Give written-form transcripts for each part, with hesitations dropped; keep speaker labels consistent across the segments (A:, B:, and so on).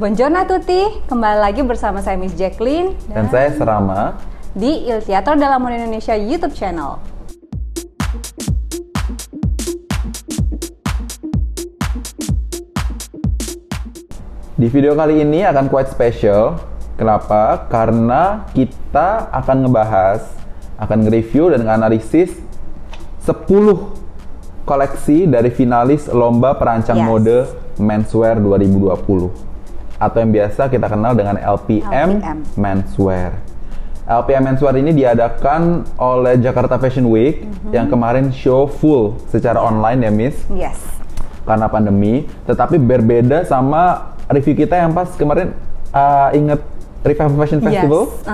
A: Buongiorno a tutti, kembali lagi bersama saya Miss Jacqueline
B: dan saya Serama
A: di Il Teatro della Moda Indonesia YouTube channel.
B: Di video kali ini akan quite special. Kenapa? Karena kita akan nge-review dan nge-analisis 10 koleksi dari finalis Lomba Perancang Mode Menswear 2020 atau yang biasa kita kenal dengan LPM Menswear. LPM Menswear ini diadakan oleh Jakarta Fashion Week yang kemarin show full secara online ya Miss?
A: Yes.
B: Karena pandemi, tetapi berbeda sama review kita yang pas kemarin inget Revival Fashion Festival.
A: Yes.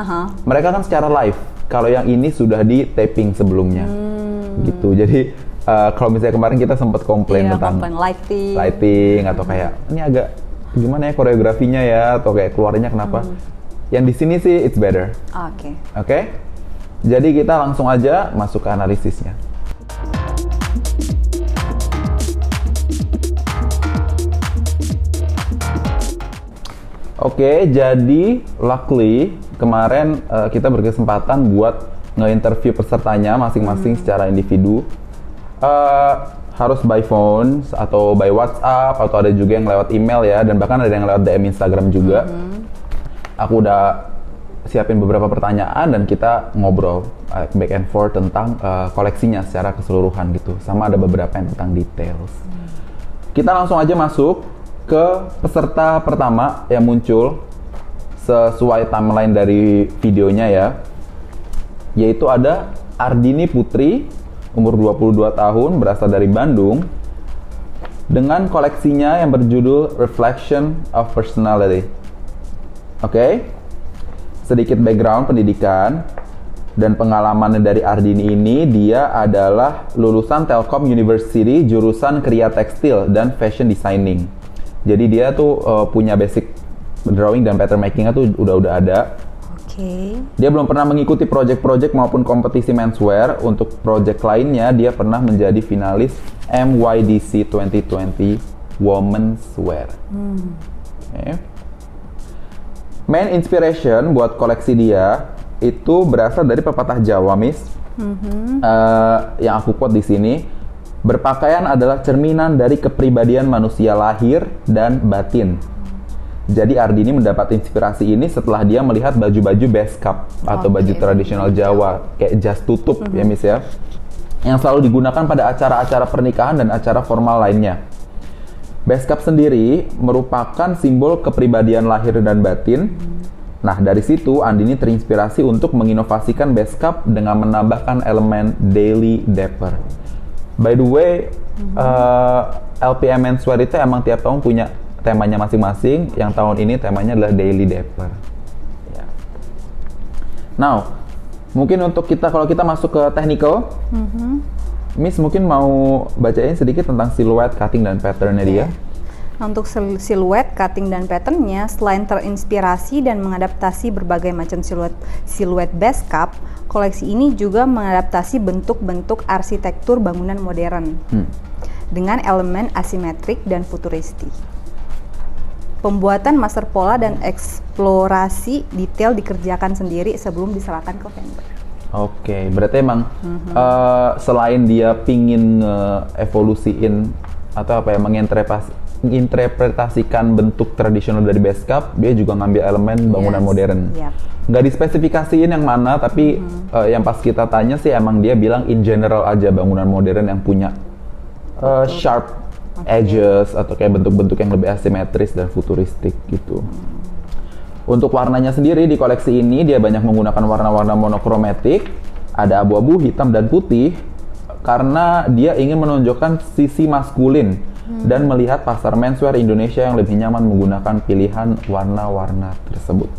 B: Mereka kan secara live. Kalau yang ini sudah di taping sebelumnya. Gitu. Jadi kalau misalnya kemarin kita sempat komplain tentang lighting atau kayak ini agak gimana ya koreografinya ya atau kayak keluarnya kenapa. Yang di sini sih it's better. Oke. Jadi kita langsung aja masuk ke analisisnya. Oke, jadi luckily kemarin kita berkesempatan buat nge-interview pesertanya masing-masing secara individu. Harus by phone atau by WhatsApp atau ada juga yang lewat email ya, dan bahkan ada yang lewat DM Instagram juga. Aku udah siapin beberapa pertanyaan dan kita ngobrol back and forth tentang koleksinya secara keseluruhan gitu. Sama ada beberapa yang tentang details. Kita langsung aja masuk ke peserta pertama yang muncul sesuai timeline dari videonya ya, yaitu ada Ardini Putri, umur 22 tahun, berasal dari Bandung, dengan koleksinya yang berjudul Reflection of Personality. Oke, sedikit background pendidikan dan pengalaman dari Ardini ini. Dia adalah lulusan Telkom University, jurusan Kriya Tekstil dan Fashion Designing. Jadi dia tuh punya basic drawing dan pattern makingnya tuh udah ada. Dia belum pernah mengikuti project-project maupun kompetisi menswear. Untuk project lainnya, dia pernah menjadi finalis MYDC 2020 Women's Wear. Main inspiration buat koleksi dia itu berasal dari pepatah Jawa, Miss. Yang aku quote di sini, berpakaian adalah cerminan dari kepribadian manusia lahir dan batin. Jadi Ardini mendapat inspirasi ini setelah dia melihat baju-baju beskap atau baju tradisional Jawa kayak jas tutup ya Miss ya, yang selalu digunakan pada acara-acara pernikahan dan acara formal lainnya. Beskap sendiri merupakan simbol kepribadian lahir dan batin. Nah dari situ Ardini terinspirasi untuk menginovasikan beskap dengan menambahkan elemen daily dapper. By the way, LPM Menswear itu emang tiap tahun punya temanya masing-masing. Yang tahun ini temanya adalah Daily Dapper. Now, mungkin untuk kalau kita masuk ke technical, Miss mungkin mau bacain sedikit tentang siluet, cutting, dan patternnya dia.
A: Nah, untuk siluet, cutting, dan patternnya, selain terinspirasi dan mengadaptasi berbagai macam siluet beskap, koleksi ini juga mengadaptasi bentuk-bentuk arsitektur bangunan modern dengan elemen asimetrik dan futuristik. Pembuatan master pola dan eksplorasi detail dikerjakan sendiri sebelum diserahkan ke vendor.
B: Oke, berarti emang selain dia pingin evolusiin atau menginterpretasikan bentuk tradisional dari beskap, dia juga ngambil elemen bangunan modern. Nggak dispesifikasiin yang mana, tapi yang pas kita tanya sih emang dia bilang in general aja bangunan modern yang punya sharp edges atau kayak bentuk-bentuk yang lebih asimetris dan futuristik gitu. Untuk warnanya sendiri di koleksi ini dia banyak menggunakan warna-warna monokromatik, ada abu-abu, hitam, dan putih karena dia ingin menunjukkan sisi maskulin dan melihat pasar menswear Indonesia yang lebih nyaman menggunakan pilihan warna-warna tersebut.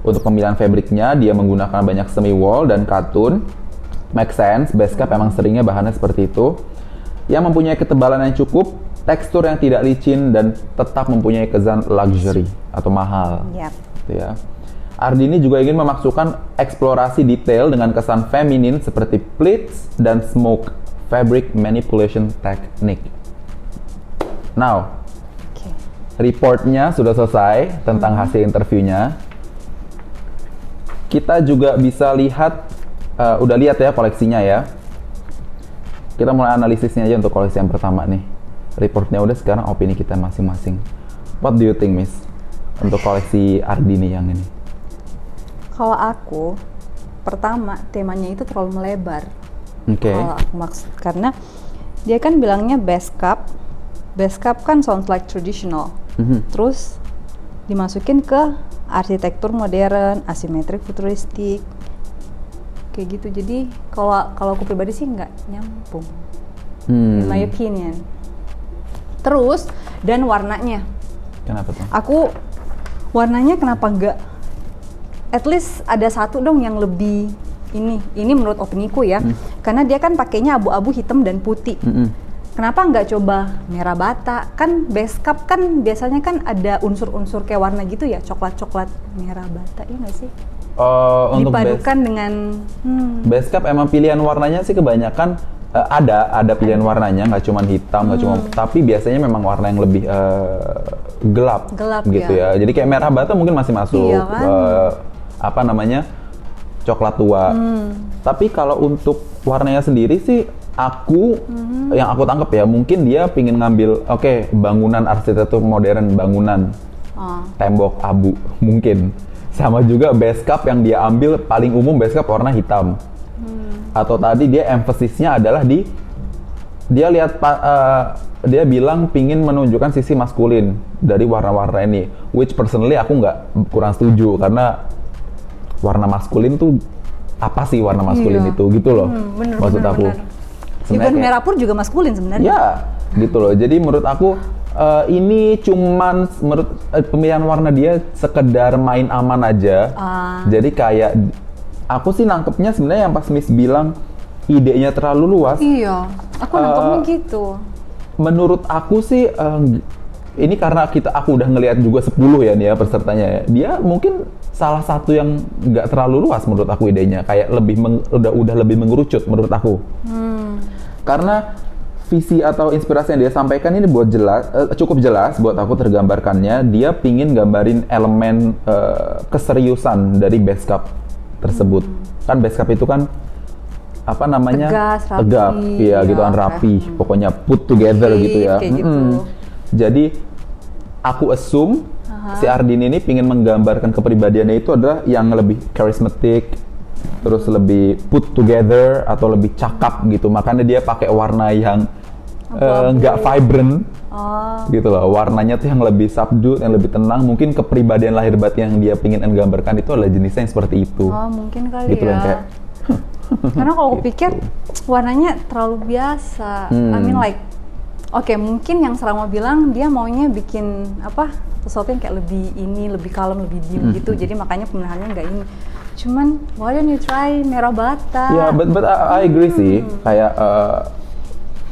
B: Untuk pemilihan fabriknya dia menggunakan banyak semi wool dan katun. Make sense, beskap emang seringnya bahannya seperti itu, yang mempunyai ketebalan yang cukup, tekstur yang tidak licin, dan tetap mempunyai kesan luxury atau mahal. Gitu ya. Ardini juga ingin memasukkan eksplorasi detail dengan kesan feminin seperti pleats dan smoke fabric manipulation technique. Now, reportnya sudah selesai tentang hasil interviewnya. Kita juga bisa lihat, udah lihat ya koleksinya ya. Kita mulai analisisnya aja untuk koleksi yang pertama nih. Reportnya udah, sekarang opini kita masing-masing. What do you think, Miss? Untuk koleksi Ardini yang ini.
A: Kalau aku, pertama temanya itu terlalu melebar.
B: Oke.
A: Kalau aku maksud, karena dia kan bilangnya best cup kan sounds like traditional. Terus dimasukin ke arsitektur modern, asimetrik, futuristik, kayak gitu. Jadi kalau aku pribadi sih nggak nyambung, in my opinion. Terus dan warnanya.
B: Kenapa tuh?
A: Aku warnanya kenapa nggak? At least ada satu dong yang lebih ini menurut opiniku ya. Karena dia kan pakainya abu-abu, hitam dan putih. Kenapa nggak coba merah bata? Kan best cup kan biasanya kan ada unsur-unsur kayak warna gitu ya, coklat-coklat merah bata, iya nggak sih?
B: Untuk
A: dipadukan dengan
B: best cup emang pilihan warnanya sih kebanyakan ada pilihan warnanya, nggak cuma hitam, nggak cuma, tapi biasanya memang warna yang lebih gelap gitu ya. Jadi kayak merah bata mungkin masih masuk,
A: iya kan?
B: apa namanya, coklat tua. Tapi kalau untuk warnanya sendiri sih yang aku tangkap ya, mungkin dia pingin ngambil bangunan arsitektur modern, bangunan tembok abu mungkin, sama juga base cup yang dia ambil paling umum base cup warna hitam. Atau tadi dia emphasisnya adalah dia lihat dia bilang pingin menunjukkan sisi maskulin dari warna-warna ini, which personally aku kurang setuju, karena warna maskulin tuh apa sih warna maskulin itu gitu loh. Maksud aku
A: even merah pun juga maskulin sebenarnya.
B: Ya, gitu loh. Jadi menurut aku ini cuman pemilihan warna dia sekedar main aman aja. Jadi kayak aku sih nangkepnya sebenarnya yang pas Miss bilang idenya terlalu luas.
A: Iya, aku nangkepnya gitu.
B: Menurut aku sih ini karena aku udah ngelihat juga 10 ya nih ya pesertanya ya. Dia mungkin salah satu yang nggak terlalu luas menurut aku idenya, kayak udah lebih mengerucut menurut aku. Karena visi atau inspirasi yang dia sampaikan ini cukup jelas buat aku tergambarkannya. Dia pingin gambarin elemen keseriusan dari base cup tersebut. Kan base cup itu kan apa namanya, tegap, ya gitu kan, rapi, pokoknya put together gitu ya.
A: Gitu.
B: Jadi aku assume si Ardini ini pingin menggambarkan kepribadiannya itu adalah yang lebih charismatic, terus lebih put together atau lebih cakap gitu. Makanya dia pakai warna yang nggak vibrant, gitu loh. Warnanya tuh yang lebih subdued, yang lebih tenang. Mungkin kepribadian lahir batin yang dia pingin gambarkan itu adalah jenisnya yang seperti itu.
A: Mungkin kali
B: gitu
A: ya.
B: Loh, kayak,
A: karena kalau aku pikir warnanya terlalu biasa. I mean like, mungkin yang Salma bilang dia maunya bikin sesuatu yang kayak lebih kalem, lebih diem gitu. Jadi makanya pemilihannya nggak ini. Cuman why don't you try merah bata?
B: Ya, but I agree sih. Kayak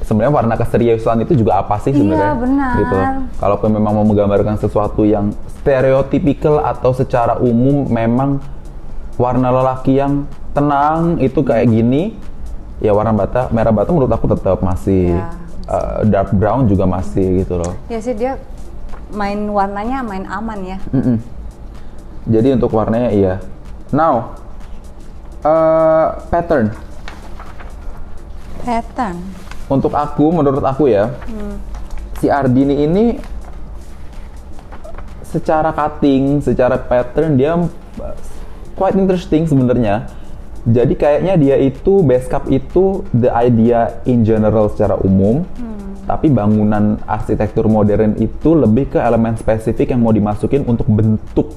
B: sebenarnya warna keseriusan itu juga apa sih sebenarnya?
A: Iya, benar.
B: Gitu. Kalaupun memang mau menggambarkan sesuatu yang stereotypical atau secara umum memang warna lelaki yang tenang itu kayak gini, ya warna merah bata menurut aku tetap masih dark brown juga masih gitu loh.
A: Ya sih, dia warnanya main aman ya.
B: Jadi untuk warnanya iya. Now, pattern. Untuk menurut aku ya, si Ardini ini secara cutting, secara pattern dia quite interesting sebenarnya. Jadi kayaknya dia itu base cup itu the idea in general secara umum, tapi bangunan arsitektur modern itu lebih ke elemen spesifik yang mau dimasukin untuk bentuk.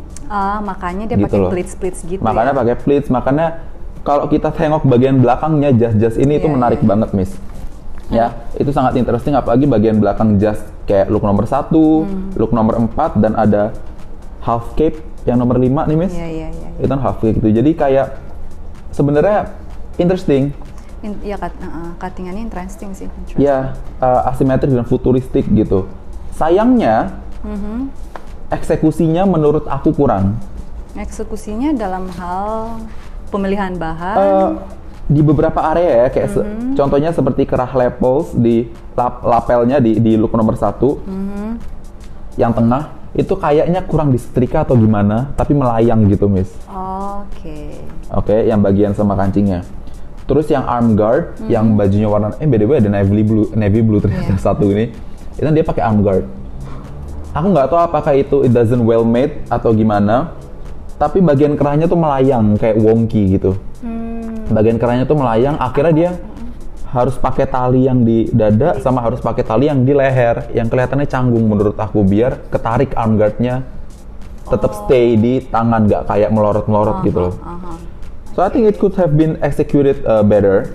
A: Makanya dia
B: gitu
A: pakai pleats gitu.
B: Makanya pakai pleats, makanya kalau kita tengok bagian belakangnya jas ini itu menarik banget, Miss. Ya, itu sangat interesting, apalagi bagian belakang jas kayak look nomor 1, look nomor 4, dan ada half cape yang nomor 5 nih, Miss.
A: Iya.
B: Itu kan half cape gitu. Jadi kayak sebenarnya interesting.
A: Iya, cuttingannya interesting sih.
B: Ya, asimetrik dan futuristik gitu. Sayangnya, eksekusinya menurut aku kurang.
A: Eksekusinya dalam hal pemilihan bahan?
B: Di beberapa area ya, kayak contohnya seperti kerah lapels di lapelnya di look nomor 1. yang tengah itu kayaknya kurang disetrika atau gimana, tapi melayang gitu, Miss. Oke, yang bagian sama kancingnya. Terus yang arm guard, yang bajunya warna, by the way ada navy blue ternyata satu ini. Itu dia pakai arm guard. Aku nggak tahu apakah itu it doesn't well made atau gimana, tapi bagian kerahnya tuh melayang kayak wonky gitu. Bagian kerahnya tuh melayang, akhirnya dia harus pakai tali yang di dada sama harus pakai tali yang di leher yang kelihatannya canggung menurut aku biar ketarik arm guard-nya tetap stay di tangan, nggak kayak melorot-melorot gitu loh. So I think it could have been executed better.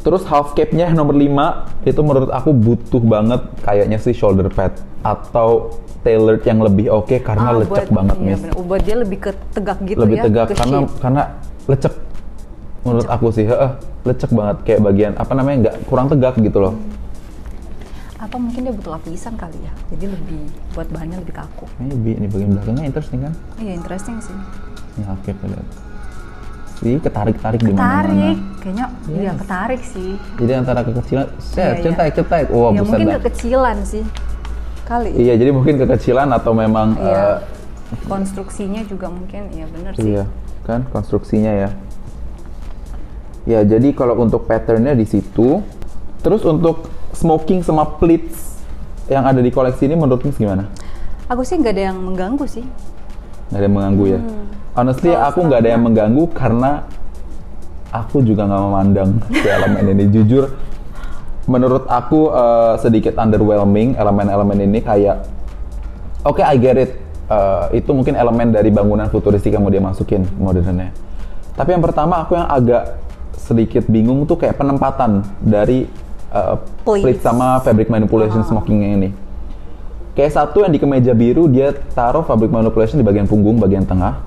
B: Terus half cape-nya nomor 5 itu menurut aku butuh banget kayaknya sih shoulder pad atau tailored yang lebih oke karena lecek banget, Miss.
A: Buat dia lebih ke tegak gitu
B: lebih
A: ya.
B: Lebih tegak karena lecek. Menurut aku sih, lecek banget kayak bagian apa namanya nggak kurang tegak gitu loh.
A: Apa mungkin dia butuh lapisan kali ya, jadi lebih buat bahannya lebih kaku.
B: Maybe ini bagian belakangnya interesting kan?
A: Iya interesting sih.
B: Ya oke, lihat. Sih ketarik-tarik di mana-mana.
A: Ketarik, kayaknya iya ketarik sih.
B: Jadi antara kekecilan, cetek.
A: Wah, ya mungkin kekecilan sih kali.
B: Iya, jadi mungkin kekecilan atau memang
A: konstruksinya juga mungkin, iya benar sih.
B: Iya, kan konstruksinya ya. Ya, jadi kalau untuk patternnya di situ. Terus untuk smoking sama pleats yang ada di koleksi ini menurut Miss gimana?
A: Aku sih nggak ada yang mengganggu sih.
B: Nggak ada yang mengganggu ya? Honestly, aku nggak ada yang mengganggu karena aku juga nggak memandang si elemen ini. Jujur, menurut aku sedikit underwhelming elemen-elemen ini kayak oke, I get it. Itu mungkin elemen dari bangunan futuristik yang mau dia masukin modernnya. Tapi yang pertama aku yang agak sedikit bingung tuh kayak penempatan dari pleat sama fabric manipulation smokingnya ini. Kayak satu yang di kemeja biru dia taruh fabric manipulation di bagian punggung, bagian tengah.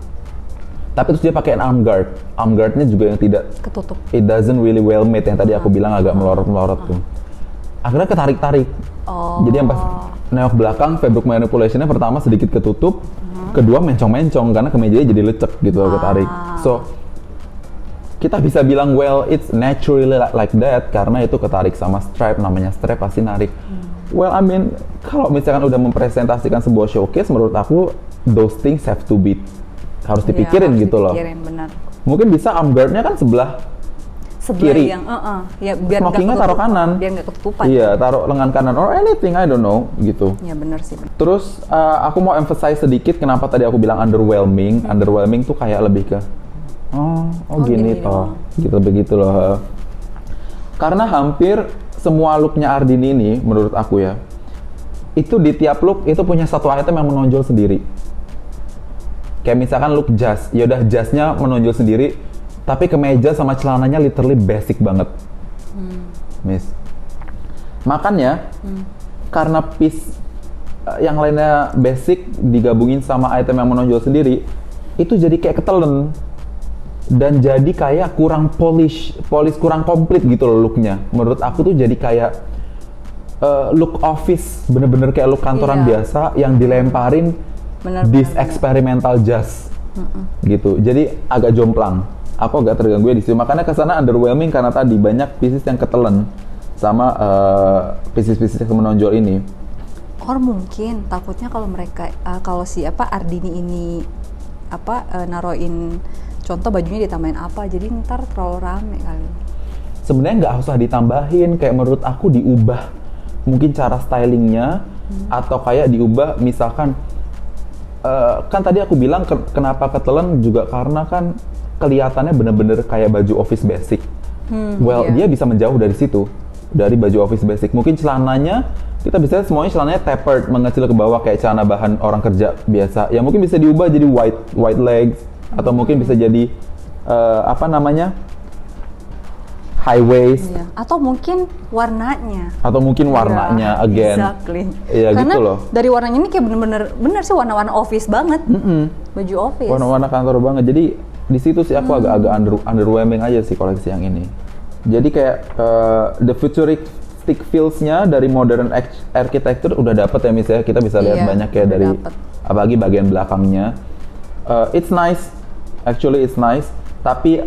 B: Tapi terus dia pakai arm guard. Arm guardnya juga yang tidak
A: ketutup.
B: It doesn't really well made yang tadi aku bilang agak melorot-melorot tuh. Akhirnya ketarik-tarik. Jadi yang pas nengok belakang fabric manipulationnya pertama sedikit ketutup, kedua mencong-mencong karena kemejanya jadi lecek gitu ketarik. So kita bisa bilang well it's naturally like that karena itu ketarik sama strap, namanya strap pasti narik. Well I mean kalau misalkan udah mempresentasikan sebuah showcase menurut aku those things have to be harus dipikirin gitu loh.
A: Benar.
B: Mungkin bisa arm guard-nya kan sebelah kiri
A: yang ya biar
B: smokingnya taruh kanan,
A: biar nggak ketutupan.
B: Iya, taruh lengan kanan or anything I don't know gitu.
A: Ya benar sih.
B: Terus aku mau emphasize sedikit kenapa tadi aku bilang underwhelming. Underwhelming tuh kayak lebih ke gini toh, gitu begitu loh. Karena hampir semua looknya Ardini ini, menurut aku ya, itu di tiap look itu punya satu item yang menonjol sendiri. Kayak misalkan look jas, yaudah jasnya menonjol sendiri, tapi kemeja sama celananya literally basic banget, Miss. Makanya karena piece yang lainnya basic digabungin sama item yang menonjol sendiri, itu jadi kayak ketelen. Dan jadi kayak kurang polish kurang komplit gitu loh looknya. Menurut aku tuh jadi kayak look office, bener-bener kayak look kantoran biasa yang dilemparin this experimental jazz gitu. Jadi agak jomplang. Aku agak terganggu di situ. Makanya kesana underwhelming karena tadi banyak pieces yang ketelen sama pieces-pieces yang menonjol ini.
A: Or mungkin takutnya kalau mereka kalau si Ardini ini naruhin contoh bajunya ditambahin apa, jadi ntar terlalu rame kali.
B: Sebenarnya nggak usah ditambahin, kayak menurut aku diubah mungkin cara stylingnya atau kayak diubah misalkan kan tadi aku bilang kenapa ketelen juga karena kan kelihatannya bener-bener kayak baju office basic. Dia bisa menjauh dari situ, dari baju office basic. Mungkin celananya kita bisa semuanya celananya tapered, mengecil ke bawah kayak celana bahan orang kerja biasa. Ya mungkin bisa diubah jadi white legs. Atau mungkin bisa jadi high waist.
A: Iya. Atau mungkin warnanya.
B: Again.
A: Exactly.
B: Iya gitu loh.
A: Dari warnanya ini kayak bener sih warna-warna office banget. Baju office.
B: Warna-warna kantor banget. Jadi di situ sih aku agak underwhelming aja sih koleksi yang ini. Jadi kayak the futuristic feels-nya dari modern architecture udah dapet ya misalnya kita bisa lihat banyak ya dari apalagi bagian belakangnya. It's nice. Actually it's nice, tapi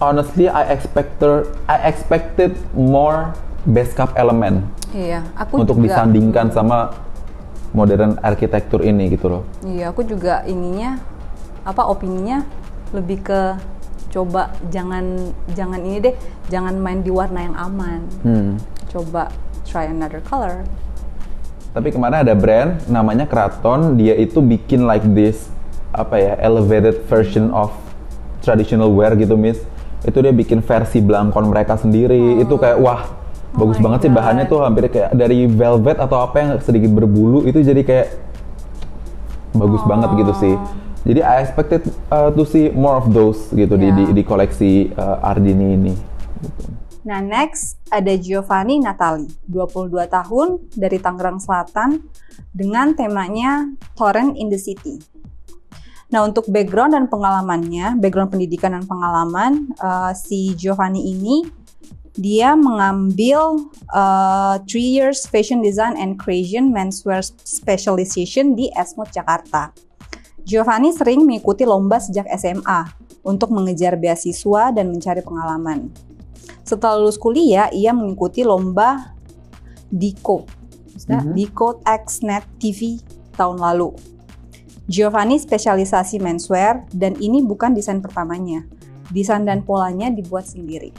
B: honestly I expected more base cup element.
A: Iya, aku
B: untuk
A: juga
B: disandingkan sama modern arsitektur ini gitu loh.
A: Iya, aku juga opininya lebih ke coba jangan ini deh, jangan main di warna yang aman. Coba try another color.
B: Tapi kemarin ada brand namanya Kraton, dia itu bikin like this elevated version of traditional wear gitu, Miss. Itu dia bikin versi belangkon mereka sendiri. Itu kayak wah, bagus banget sih, bahannya tuh hampir kayak dari velvet atau apa yang sedikit berbulu, itu jadi kayak bagus banget gitu sih. Jadi I expected to see more of those gitu di koleksi Ardini ini. Gitu.
A: Nah, next ada Giovanni Natali, 22 tahun dari Tangerang Selatan dengan temanya Torrent in the City. Nah, untuk background pendidikan dan pengalaman, si Giovanni ini dia mengambil 3 years Fashion Design and Creation Menswear Specialization di Esmod, Jakarta. Giovanni sering mengikuti lomba sejak SMA untuk mengejar beasiswa dan mencari pengalaman. Setelah lulus kuliah, ia mengikuti lomba Decode X-Net TV tahun lalu. Giovanni spesialisasi menswear dan ini bukan desain pertamanya. Desain dan polanya dibuat sendiri.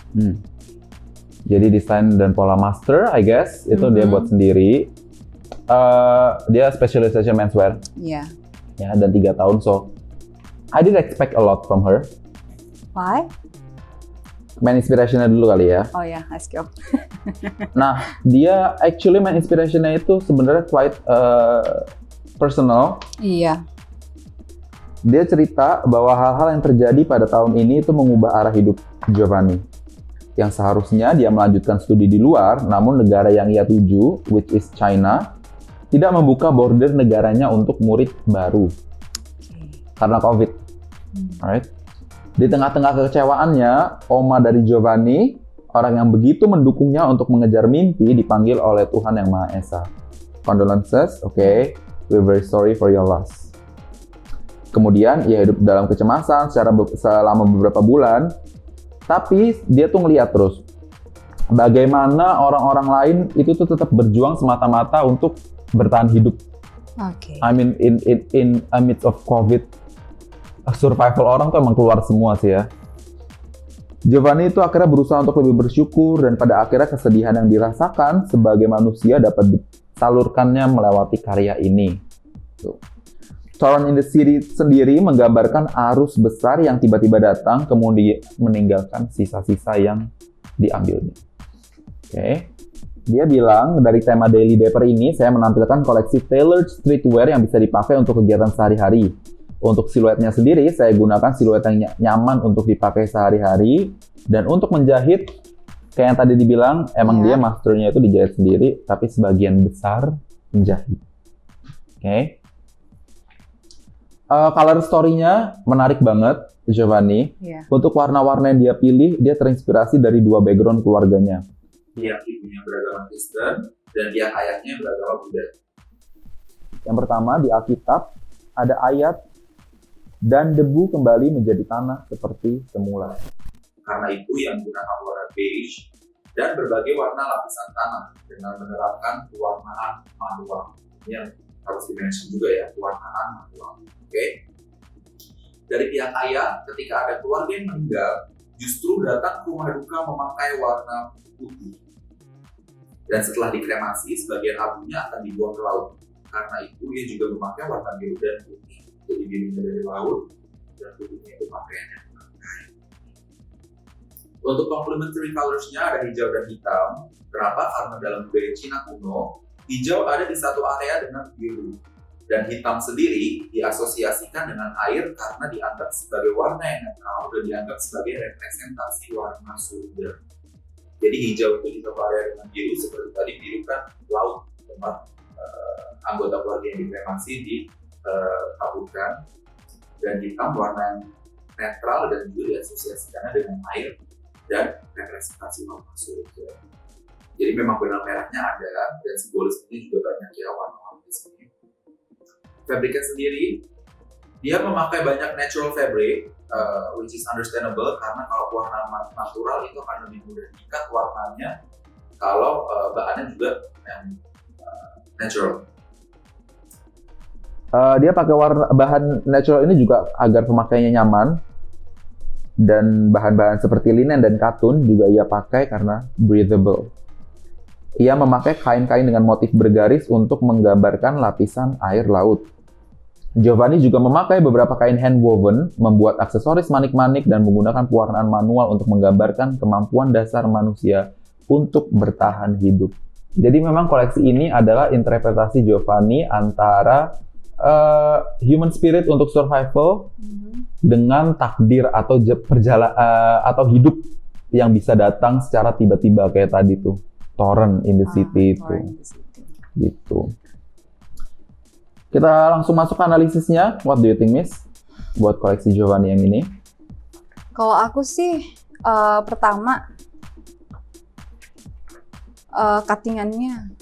B: Jadi desain dan pola master, I guess, itu dia buat sendiri. Dia specialization menswear.
A: Iya.
B: Ya, dan 3 tahun, so I didn't expect a lot from her.
A: Why?
B: Main inspirationnya dulu kali ya.
A: Oh ya, let's go.
B: Nah, dia actually main inspirationnya itu sebenarnya quite personal.
A: Iya.
B: Dia cerita bahwa hal-hal yang terjadi pada tahun ini itu mengubah arah hidup Giovanni. Yang seharusnya dia melanjutkan studi di luar, namun negara yang ia tuju, which is China, tidak membuka border negaranya untuk murid baru. Karena COVID. Alright. Di tengah-tengah kekecewaannya, oma dari Giovanni, orang yang begitu mendukungnya untuk mengejar mimpi, dipanggil oleh Tuhan Yang Maha Esa. Condolences, okay, we're very sorry for your loss. Kemudian, ia hidup dalam kecemasan selama beberapa bulan, tapi dia tuh ngeliat terus bagaimana orang-orang lain itu tuh tetap berjuang semata-mata untuk bertahan hidup.
A: Okay.
B: I mean, in amidst of COVID, survival orang tuh emang keluar semua sih ya. Giovanni itu akhirnya berusaha untuk lebih bersyukur dan pada akhirnya kesedihan yang dirasakan sebagai manusia dapat disalurkannya melewati karya ini. Torrent in the City sendiri menggambarkan arus besar yang tiba-tiba datang kemudian meninggalkan sisa-sisa yang diambilnya. Oke. Dia bilang dari tema Daily Dapper ini saya menampilkan koleksi tailored streetwear yang bisa dipakai untuk kegiatan sehari-hari. Untuk siluetnya sendiri, saya gunakan siluet yang nyaman untuk dipakai sehari-hari. Dan untuk menjahit, kayak yang tadi dibilang, emang dia masternya itu dijahit sendiri, tapi sebagian besar menjahit. Oke. Color story-nya menarik banget, Giovanni. Untuk warna-warna yang dia pilih, dia terinspirasi dari 2 background keluarganya. Pihak ibunya beragama Kristen, dan pihak ayahnya beragama Buddha. Yang pertama, di Alkitab, ada ayat, dan debu kembali menjadi tanah seperti semula. Karena itu yang menggunakan warna beige dan berbagai warna lapisan tanah dengan menerapkan pewarnaan manual. Ini yang harus di-mention juga ya, pewarnaan manual. Oke. Dari pihak ayah, ketika ada keluarga yang meninggal, justru datang ke rumah duka memakai warna putih. Dan setelah dikremasi, sebagian abunya akan dibuang ke laut. Karena itu, ia juga memakai warna biru dan putih. Jadi birunya dari laut, dan putihnya itu pakaiannya. Untuk complementary colors-nya ada hijau dan hitam. Kenapa? Karena dalam budaya Cina kuno, hijau ada di satu area dengan biru. Dan hitam sendiri diasosiasikan dengan air karena dianggap sebagai warna yang netral dan dianggap sebagai representasi warna surga. Jadi hijau itu di satu area dengan biru, seperti tadi biru kan laut, tempat anggota keluarga yang dikremasi ditaburkan, dan hitam warna yang netral dan juga diasosiasikannya dengan air dan representasi warna surga. Jadi memang benang merahnya ada dan simbolisnya juga banyak ya warna-warna di sini. Fabriknya sendiri, dia memakai banyak natural fabric, which is understandable karena kalau warna natural itu akan lebih mudah diikat warnanya kalau bahannya juga yang natural. Dia pakai bahan natural ini juga agar pemakaiannya nyaman, dan bahan-bahan seperti linen dan katun juga ia pakai karena breathable. Ia memakai kain-kain dengan motif bergaris untuk menggambarkan lapisan air laut. Giovanni juga memakai beberapa kain handwoven, membuat aksesoris manik-manik, dan menggunakan pewarnaan manual untuk menggambarkan kemampuan dasar manusia untuk bertahan hidup. Jadi memang koleksi ini adalah interpretasi Giovanni antara human spirit untuk survival dengan takdir atau atau hidup yang bisa datang secara tiba-tiba kayak tadi tuh Torrent in the City itu. Gitu. Kita langsung masuk ke analisisnya. What do you think, Miss? Buat koleksi Giovanni yang ini?
A: Kalau aku sih pertama cuttingannya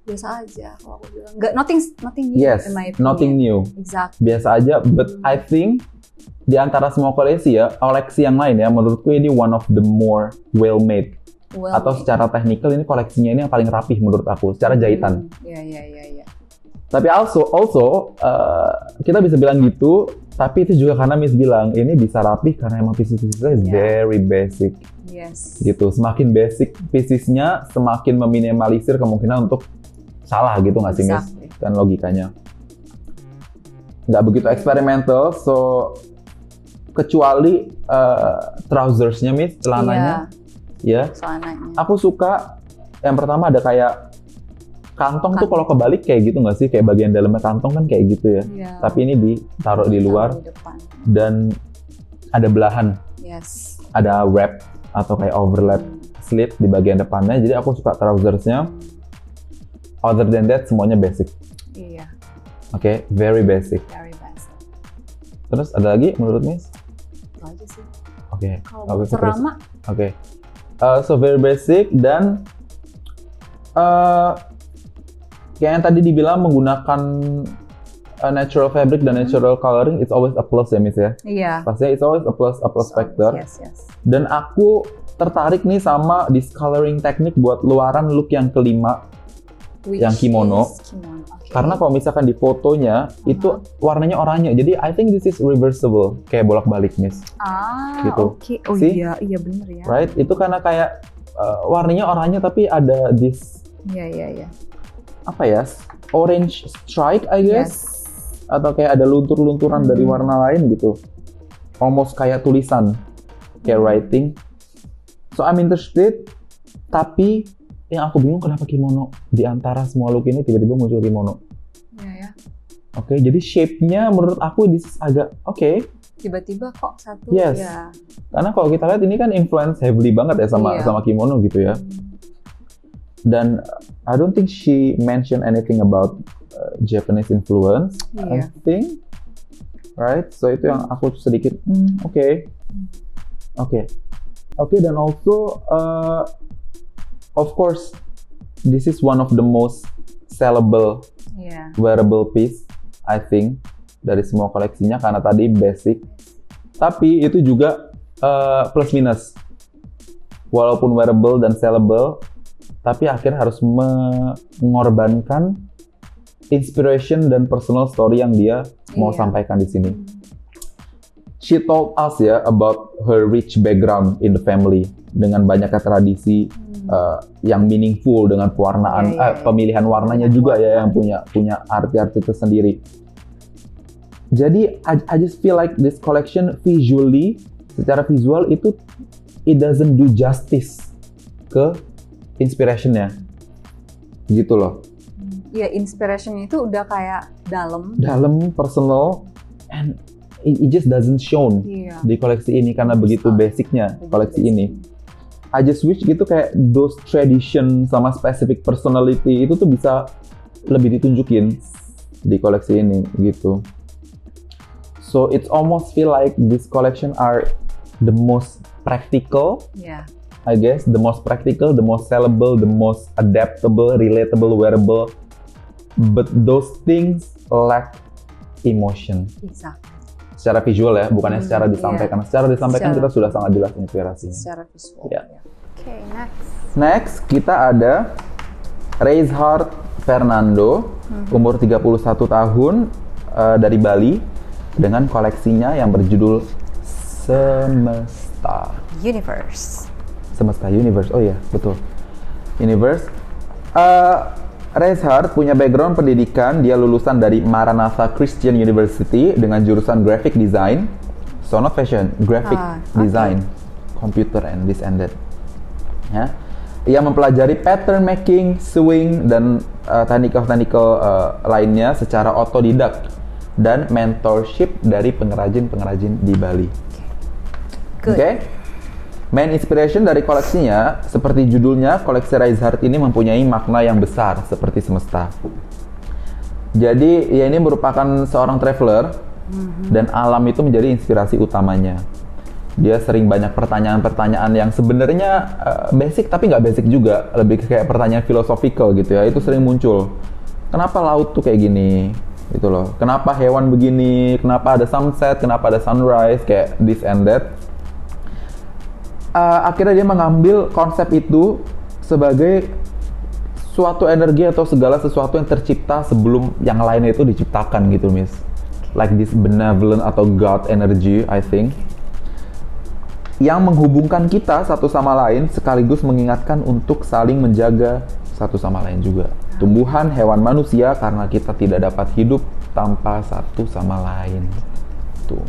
A: biasa aja kalau aku bilang. Nggak, nothing new.
B: Yes, nothing new.
A: Exactly.
B: Biasa aja, but I think di antara semua koleksi yang lain ya, menurutku ini one of the more well made. Atau secara teknikal ini koleksinya ini yang paling rapih menurut aku, secara jahitan.
A: Iya.
B: Tapi also kita bisa bilang gitu, tapi itu juga karena Miss bilang ini bisa rapih karena emang pieces-piecesnya very basic.
A: Yes.
B: Gitu, semakin basic piecesnya, semakin meminimalisir kemungkinan untuk salah gitu nggak sih, Miss? Dan logikanya nggak begitu eksperimental, so kecuali trousersnya, Miss, celananya. Ya.
A: Celananya.
B: Aku suka yang pertama ada kayak kantong tuh kalau kebalik kayak gitu nggak sih? Kayak bagian dalamnya kantong kan kayak gitu ya. Tapi ini ditaruh di luar dan ada belahan.
A: Yes.
B: Ada wrap atau kayak overlap slit di bagian depannya. Jadi aku suka trousersnya. Other than that semuanya basic.
A: Iya.
B: Oke, very basic.
A: Very basic.
B: Terus ada lagi menurut Miss?
A: Itu aja sih.
B: Oke.
A: Kalau serama.
B: Oke. So very basic dan kayak yang tadi dibilang menggunakan natural fabric dan natural coloring, it's always a plus ya, Miss ya.
A: Iya.
B: Pastinya it's always a plus factor.
A: Yes.
B: Dan aku tertarik nih sama discoloring teknik buat luaran look yang kelima, yang kimono. Okay. Karena kalau misalkan di fotonya itu warnanya oranye, jadi I think this is reversible, kayak bolak-balik, Miss. Gitu.
A: Oke. Oh
B: See?
A: iya benar ya.
B: Right? Itu karena kayak warnanya oranye tapi ada this.
A: Iya.
B: Apa ya? Orange strike, I guess.
A: Yes.
B: Atau kayak ada luntur-lunturan dari warna lain gitu. Almost kayak tulisan, kayak writing. So I'm interested, tapi yang aku bingung kenapa kimono di antara semua look ini tiba-tiba muncul kimono.
A: Iya.
B: Oke, jadi shape-nya menurut aku this agak oke.
A: Tiba-tiba kok satu.
B: Yes.
A: Ya.
B: Karena kalau kita lihat ini kan influence heavily banget ya sama kimono gitu ya. Dan I don't think she mentioned anything about Japanese influence. I think, right? So itu yang aku sedikit oke. Dan also of course this is one of the most sellable wearable piece I think dari semua koleksinya karena tadi basic. Tapi itu juga plus minus. Walaupun wearable dan sellable, tapi akhirnya harus mengorbankan inspiration dan personal story yang dia mau sampaikan di sini. She told us about her rich background in the family dengan banyaknya tradisi yang meaningful dengan pewarnaan, pemilihan warnanya juga ya yang punya arti-arti tersendiri. Jadi I just feel like this collection visually, secara visual itu it doesn't do justice ke inspirationnya, gitu loh.
A: Iya, inspirationnya itu udah kayak dalam,
B: personal, and it just doesn't shown di koleksi ini karena begitu basicnya koleksi ini. I just wish gitu kayak those tradition sama specific personality itu tuh bisa lebih ditunjukin di koleksi ini gitu. So it's almost feel like this collection are the most practical. I guess the most practical, the most sellable, the most adaptable, relatable, wearable. But those things lack emotion. Secara visual ya, bukannya secara disampaikan. Secara disampaikan kita sudah sangat jelas inspirasinya.
A: Secara visual.
B: Yeah.
A: Okay, next.
B: Next kita ada Raise Heart Fernando, umur 31 tahun, dari Bali, dengan koleksinya yang berjudul Semesta Universe. Oh iya, betul. Universe. Reishart punya background pendidikan, dia lulusan dari Maranatha Christian University dengan jurusan Graphic Design. So not fashion, Graphic Design, Computer and this and that. Ya. Ia mempelajari pattern making, sewing, dan teknikal-teknikal lainnya secara otodidak dan mentorship dari pengrajin-pengrajin di Bali. Oke. Main inspiration dari koleksinya, seperti judulnya, koleksi Reishart ini mempunyai makna yang besar seperti semesta. Jadi, ya ini merupakan seorang traveler dan alam itu menjadi inspirasi utamanya. Dia sering banyak pertanyaan-pertanyaan yang sebenarnya basic tapi nggak basic juga, lebih kayak pertanyaan philosophical gitu ya. Itu sering muncul. Kenapa laut tuh kayak gini? Gitu loh. Kenapa hewan begini? Kenapa ada sunset? Kenapa ada sunrise? Kayak this and that. Akhirnya dia mengambil konsep itu sebagai suatu energi atau segala sesuatu yang tercipta sebelum yang lainnya itu diciptakan gitu, Miss. Like this benevolent atau God energy, I think. Yang menghubungkan kita satu sama lain sekaligus mengingatkan untuk saling menjaga satu sama lain juga. Tumbuhan, hewan, manusia, karena kita tidak dapat hidup tanpa satu sama lain. Tuh.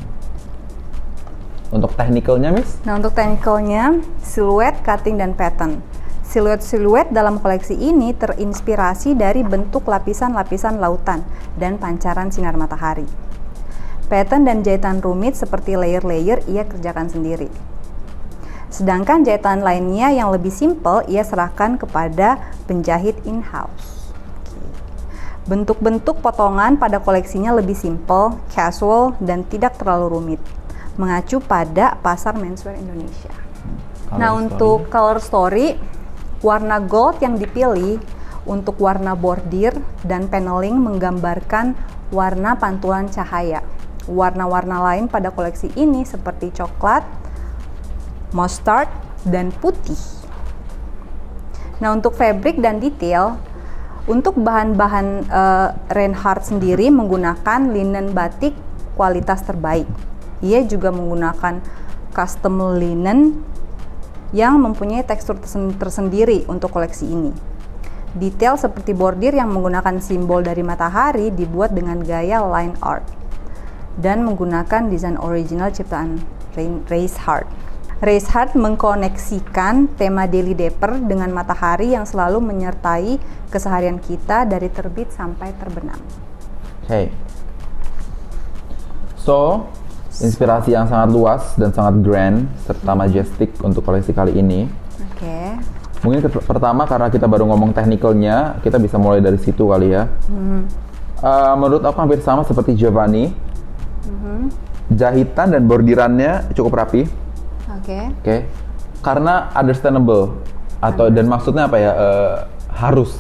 B: Untuk teknikalnya, Miss?
A: Nah, untuk teknikalnya, siluet, cutting, dan pattern. Siluet-siluet dalam koleksi ini terinspirasi dari bentuk lapisan-lapisan lautan dan pancaran sinar matahari. Pattern dan jahitan rumit seperti layer-layer ia kerjakan sendiri. Sedangkan jahitan lainnya yang lebih simpel ia serahkan kepada penjahit in-house. Bentuk-bentuk potongan pada koleksinya lebih simpel, casual, dan tidak terlalu rumit, mengacu pada pasar menswear Indonesia. Untuk color story, warna gold yang dipilih untuk warna bordir dan paneling menggambarkan warna pantulan cahaya. Warna-warna lain pada koleksi ini seperti coklat, mustard, dan putih. Nah, untuk fabric dan detail, untuk bahan-bahan Reishart sendiri menggunakan linen batik kualitas terbaik. Ia juga menggunakan custom linen yang mempunyai tekstur tersendiri untuk koleksi ini. Detail seperti bordir yang menggunakan simbol dari matahari dibuat dengan gaya line art dan menggunakan desain original ciptaan Reishart. Reishart mengkoneksikan tema Daily Dapper dengan matahari yang selalu menyertai keseharian kita dari terbit sampai terbenam.
B: Okay. So, inspirasi yang sangat luas dan sangat grand serta majestic untuk koleksi kali ini.
A: Oke.
B: Mungkin pertama karena kita baru ngomong teknikalnya, kita bisa mulai dari situ kali ya. Menurut aku hampir sama seperti Giovanni. Jahitan dan bordirannya cukup rapi. Oke. Karena understandable atau dan maksudnya apa ya? Harus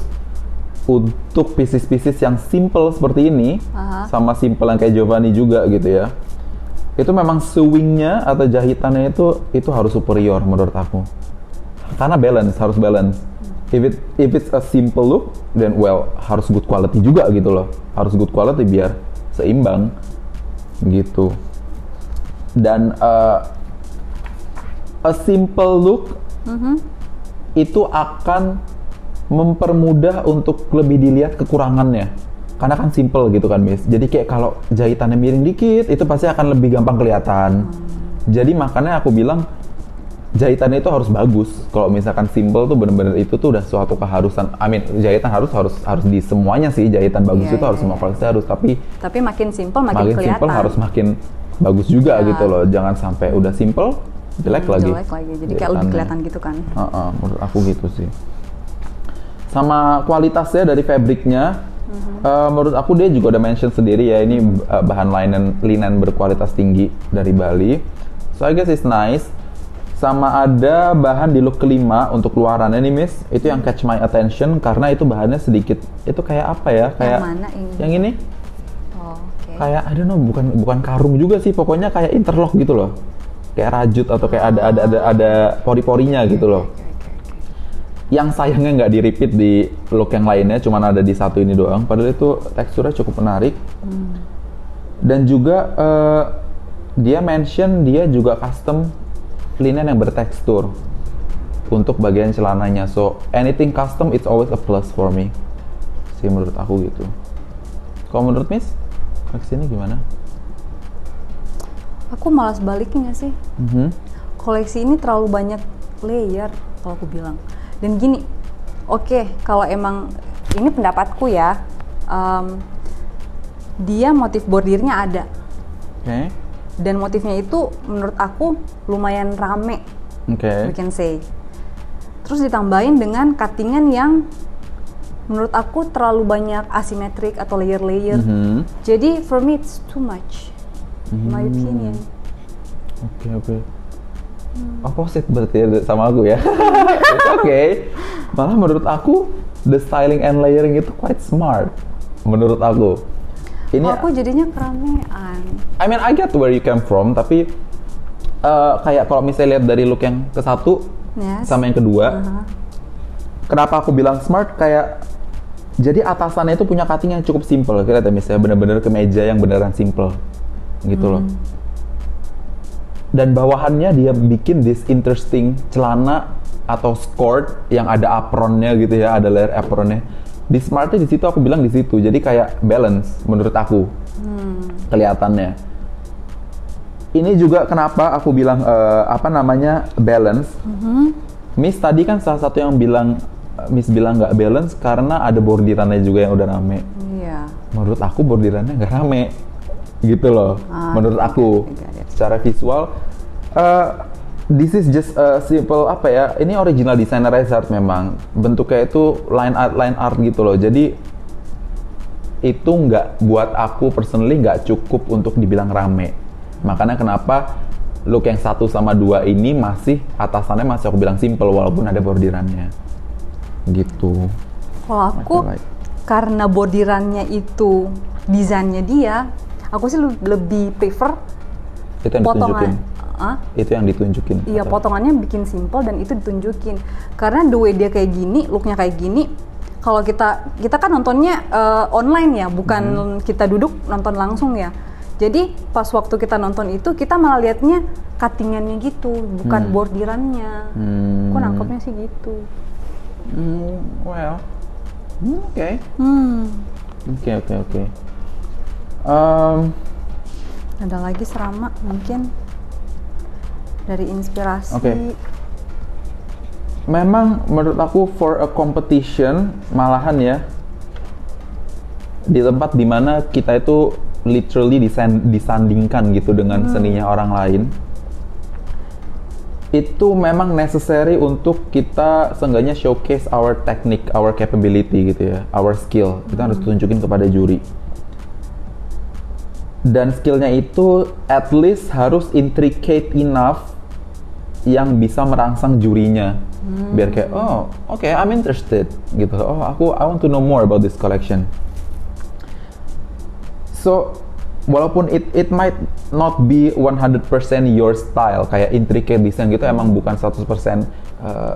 B: untuk pieces-pieces yang simple seperti ini, sama simple yang kayak Giovanni juga gitu ya. Itu memang sewingnya atau jahitannya itu harus superior menurut aku. Karena harus balance. If it's a simple look, then well harus good quality juga gitu loh. Harus good quality biar seimbang gitu. Dan a simple look itu akan mempermudah untuk lebih dilihat kekurangannya. Karena kan simple gitu kan, Miss. Jadi kayak kalau jahitannya miring dikit, itu pasti akan lebih gampang kelihatan. Jadi makanya aku bilang jahitannya itu harus bagus. Kalau misalkan simple tuh bener-bener itu tuh udah suatu keharusan. Jahitan harus di semuanya sih. Jahitan bagus itu harus semua koleksi harus. Tapi
A: makin simple makin kelihatan.
B: Simple harus makin bagus juga gitu loh. Jangan sampai udah simple jelek lagi.
A: Jadi kayak lebih kelihatan gitu kan.
B: Menurut aku gitu sih. Sama kualitasnya dari fabriknya, menurut aku dia juga udah mention sendiri ya, ini bahan linen berkualitas tinggi dari Bali. So I guess it's nice. Sama ada bahan di look kelima untuk luarannya nih, Miss. Itu yang catch my attention karena itu bahannya sedikit, itu kayak apa ya? Kayak
A: yang mana ini?
B: Yang ini?
A: Okay.
B: Kayak I don't know, bukan karung juga sih, pokoknya kayak interlock gitu loh. Kayak rajut atau kayak ada pori-porinya gitu loh. yang sayangnya nggak di-repeat di look yang lainnya, cuman ada di satu ini doang. Padahal itu teksturnya cukup menarik. Dan juga dia mention dia juga custom linen yang bertekstur untuk bagian celananya. So anything custom it's always a plus for me. Sih menurut aku gitu. Kalau menurut Miss, koleksi ini gimana?
A: Aku malas baliknya sih. Koleksi ini terlalu banyak layer kalau aku bilang. Dan gini, oke, kalau emang ini pendapatku ya, dia motif bordirnya ada.
B: Oke.
A: Dan motifnya itu menurut aku lumayan rame, we can say. Terus ditambahin dengan cuttingan yang menurut aku terlalu banyak asimetrik atau layer-layer. Jadi for me it's too much, in my opinion.
B: Oke. Opposite berarti ya sama aku ya. It's okay. Malah menurut aku the styling and layering itu quite smart. Menurut aku. Ini
A: aku jadinya keramaian.
B: I mean I get where you came from, tapi kayak kalau misalnya lihat dari look yang ke satu sama yang kedua, kenapa aku bilang smart? Kayak jadi atasannya itu punya cutting yang cukup simple. Kira misalnya bener-bener kemeja yang beneran simple, gitu loh. Dan bawahannya dia bikin this interesting celana atau skirt yang ada apronnya gitu ya, ada layer apronnya. Di smartnya di situ aku bilang di situ, jadi kayak balance menurut aku kelihatannya. Ini juga kenapa aku bilang balance. Miss tadi kan salah satu yang bilang Miss bilang nggak balance karena ada bordirannya juga yang udah rame.
A: Iya.
B: Menurut aku bordirannya nggak rame, gitu loh. Menurut aku. Secara visual, this is just simple ini original designer Rezard memang bentuknya itu line art gitu loh. Jadi itu nggak buat aku personally nggak cukup untuk dibilang rame. Makanya kenapa look yang 1 sama 2 ini masih atasannya masih aku bilang simple walaupun ada bordirannya. Gitu.
A: Kalau aku karena bordirannya itu desainnya dia, aku sih lebih prefer
B: itu yang ditunjukin. Itu yang ditunjukin.
A: Iya, potongannya bikin simple dan itu ditunjukin. Karena the way dia kayak gini, looknya kayak gini. Kalau kita kan nontonnya online ya, bukan kita duduk nonton langsung ya. Jadi pas waktu kita nonton itu kita malah liatnya cuttingannya gitu, bukan bordirannya. Aku nangkepnya sih gitu.
B: Oke.
A: Ada lagi serama mungkin dari inspirasi.
B: Memang menurut aku for a competition malahan ya di tempat dimana kita itu literally disandingkan gitu dengan seninya orang lain, itu memang necessary untuk kita seenggaknya showcase our technique, our capability gitu ya, our skill. Kita harus tunjukin kepada juri. Dan skillnya itu at least harus intricate enough yang bisa merangsang jurinya. Biar kayak, I'm interested gitu. I want to know more about this collection. So, walaupun it might not be 100% your style, kayak intricate design gitu emang bukan 100%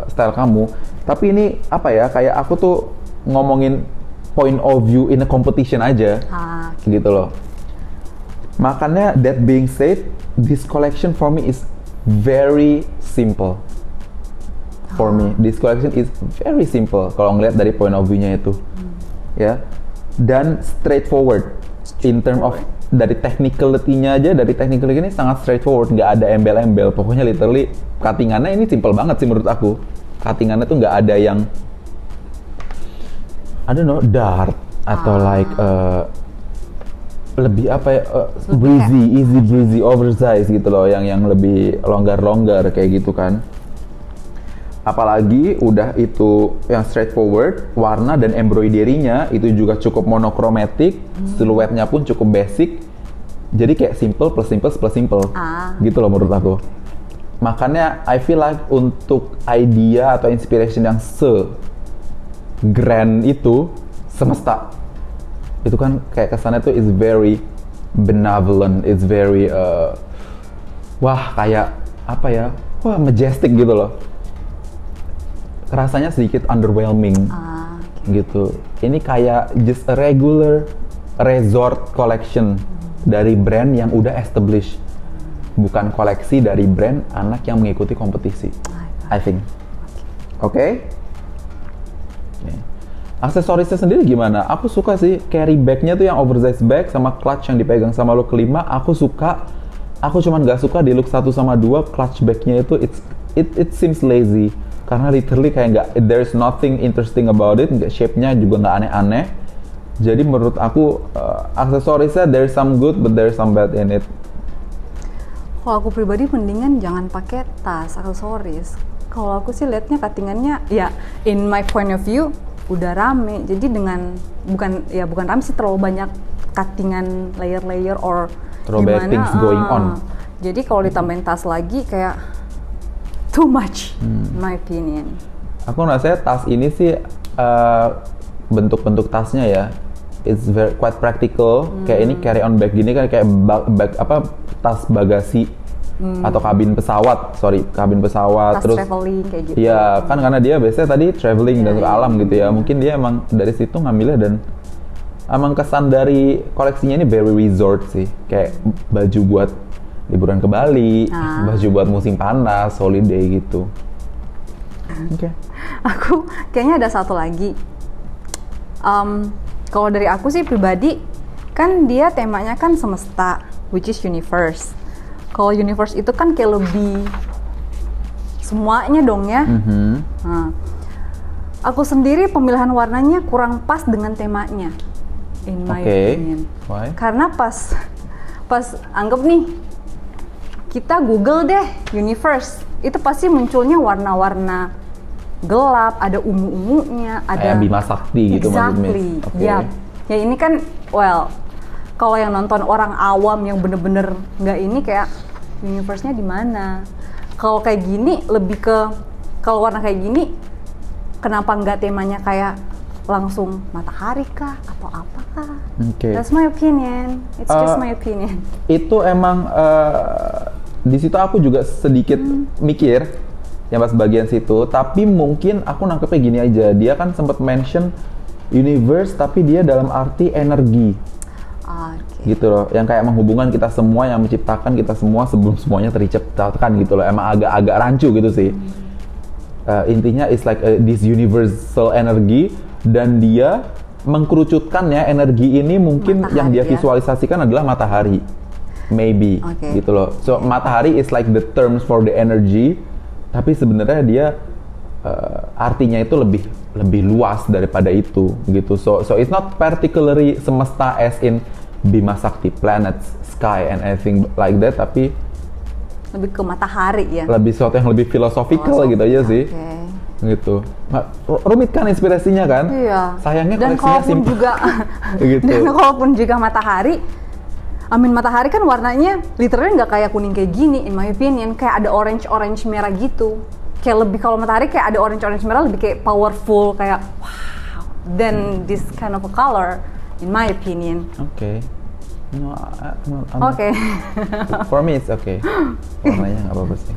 B: style kamu. Tapi ini kayak aku tuh ngomongin point of view in a competition aja. Gitu loh. Makanya that being said, this collection for me is very simple. For me, this collection is very simple kalau ngeliat dari point of view-nya itu. Ya. Dan straightforward in term of dari technicality-nya aja, dari technicality ini sangat straightforward, nggak ada embel-embel. Pokoknya literally cuttingannya ini simple banget sih menurut aku. Cuttingannya tuh nggak ada yang I don't know, dart atau like lebih easy breezy, oversize gitu loh, yang lebih longgar kayak gitu kan. Apalagi udah itu yang straightforward, warna dan embroidery-nya itu juga cukup monokromatik, siluetnya pun cukup basic. Jadi kayak simple plus simple gitu loh menurut aku. Makanya I feel like untuk idea atau inspiration yang grand itu semesta itu kan kayak kesannya tuh is very benevolent, it's very majestic gitu loh. rasanya sedikit underwhelming gitu. Ini kayak just a regular resort collection dari brand yang udah established, bukan koleksi dari brand anak yang mengikuti kompetisi. I think. Oke. Aksesorisnya sendiri gimana? Aku suka sih carry bag-nya tuh yang oversized bag sama clutch yang dipegang sama look kelima. Aku suka. Aku cuman gak suka di look 1 sama 2 clutch bag-nya itu it seems lazy. Karena literally kayak nggak, there's nothing interesting about it. Shape-nya juga nggak aneh-aneh. Jadi menurut aku aksesorisnya there's some good but there's some bad in it.
A: Kalau aku pribadi mendingan jangan pakai tas aksesoris. Kalau aku sih liatnya cuttingannya ya in my point of view udah rame, jadi dengan bukan rame sih, terlalu banyak cuttingan layer or
B: terlalu
A: gimana,
B: banyak things going on.
A: Jadi kalau ditambahin tas lagi kayak too much, my opinion.
B: Aku rasanya tas ini sih bentuk-bentuk tasnya ya, it's quite practical. Kayak ini carry on bag gini kan kayak bag tas bagasi. Atau kabin pesawat,
A: Tas
B: terus
A: traveling kayak gitu.
B: Iya, kan karena dia biasanya tadi traveling dan ke alam gitu ya. Mungkin dia emang dari situ ngambilnya, dan emang kesan dari koleksinya ini very resort sih. Kayak baju buat liburan ke Bali, baju buat musim panas, holiday gitu. Oke.
A: Aku kayaknya ada satu lagi. Kalau dari aku sih pribadi, kan dia temanya kan semesta, which is universe. Kalau universe itu kan kayak lebih semuanya dong ya. Nah, aku sendiri pemilihan warnanya kurang pas dengan temanya, in my opinion.
B: Why?
A: Karena pas anggap nih kita Google deh universe, itu pasti munculnya warna-warna gelap, ada ungu-ungunya, ada
B: kayak Bima Sakti gitu maksudnya.
A: Ya ini kan kalau yang nonton orang awam yang bener-bener nggak ini, kayak universe-nya di mana? Kalau kayak gini lebih ke, kalau warna kayak gini kenapa nggak temanya kayak langsung matahari kah atau apakah? That's my opinion. It's just my opinion.
B: Itu emang di situ aku juga sedikit mikir yang pas bagian situ, tapi mungkin aku nangkepnya gini aja. Dia kan sempat mention universe tapi dia dalam arti energi. Gitu loh, yang kayak menghubungkan kita semua, yang menciptakan kita semua sebelum semuanya terciptakan gitu loh. Emang agak rancu gitu sih. Intinya it's like this universal energy, dan dia mengkerucutkannya, energi ini mungkin matahari, yang dia visualisasikan adalah matahari, maybe gitu loh. So matahari is like the terms for the energy, tapi sebenarnya dia artinya itu lebih luas daripada itu gitu. So it's not particularly semesta as in Bima Sakti, planets, sky and anything like that, tapi
A: lebih ke matahari ya.
B: Lebih sesuatu yang lebih philosophical gitu aja sih. Gitu. Nah, rumit kan inspirasinya kan?
A: Iya.
B: Sayangnya
A: dan kalaupun juga
B: gitu.
A: Dan kalaupun juga matahari, matahari kan warnanya literally nggak kayak kuning kayak gini, in my opinion, kayak ada orange merah gitu. Kayak lebih, kalau matahari kayak ada orange merah, lebih kayak powerful, kayak wow. Then this kind of a color, in my opinion.
B: Okay. No,
A: Okay.
B: For me it's okay. Warnanya nggak apa-apa sih.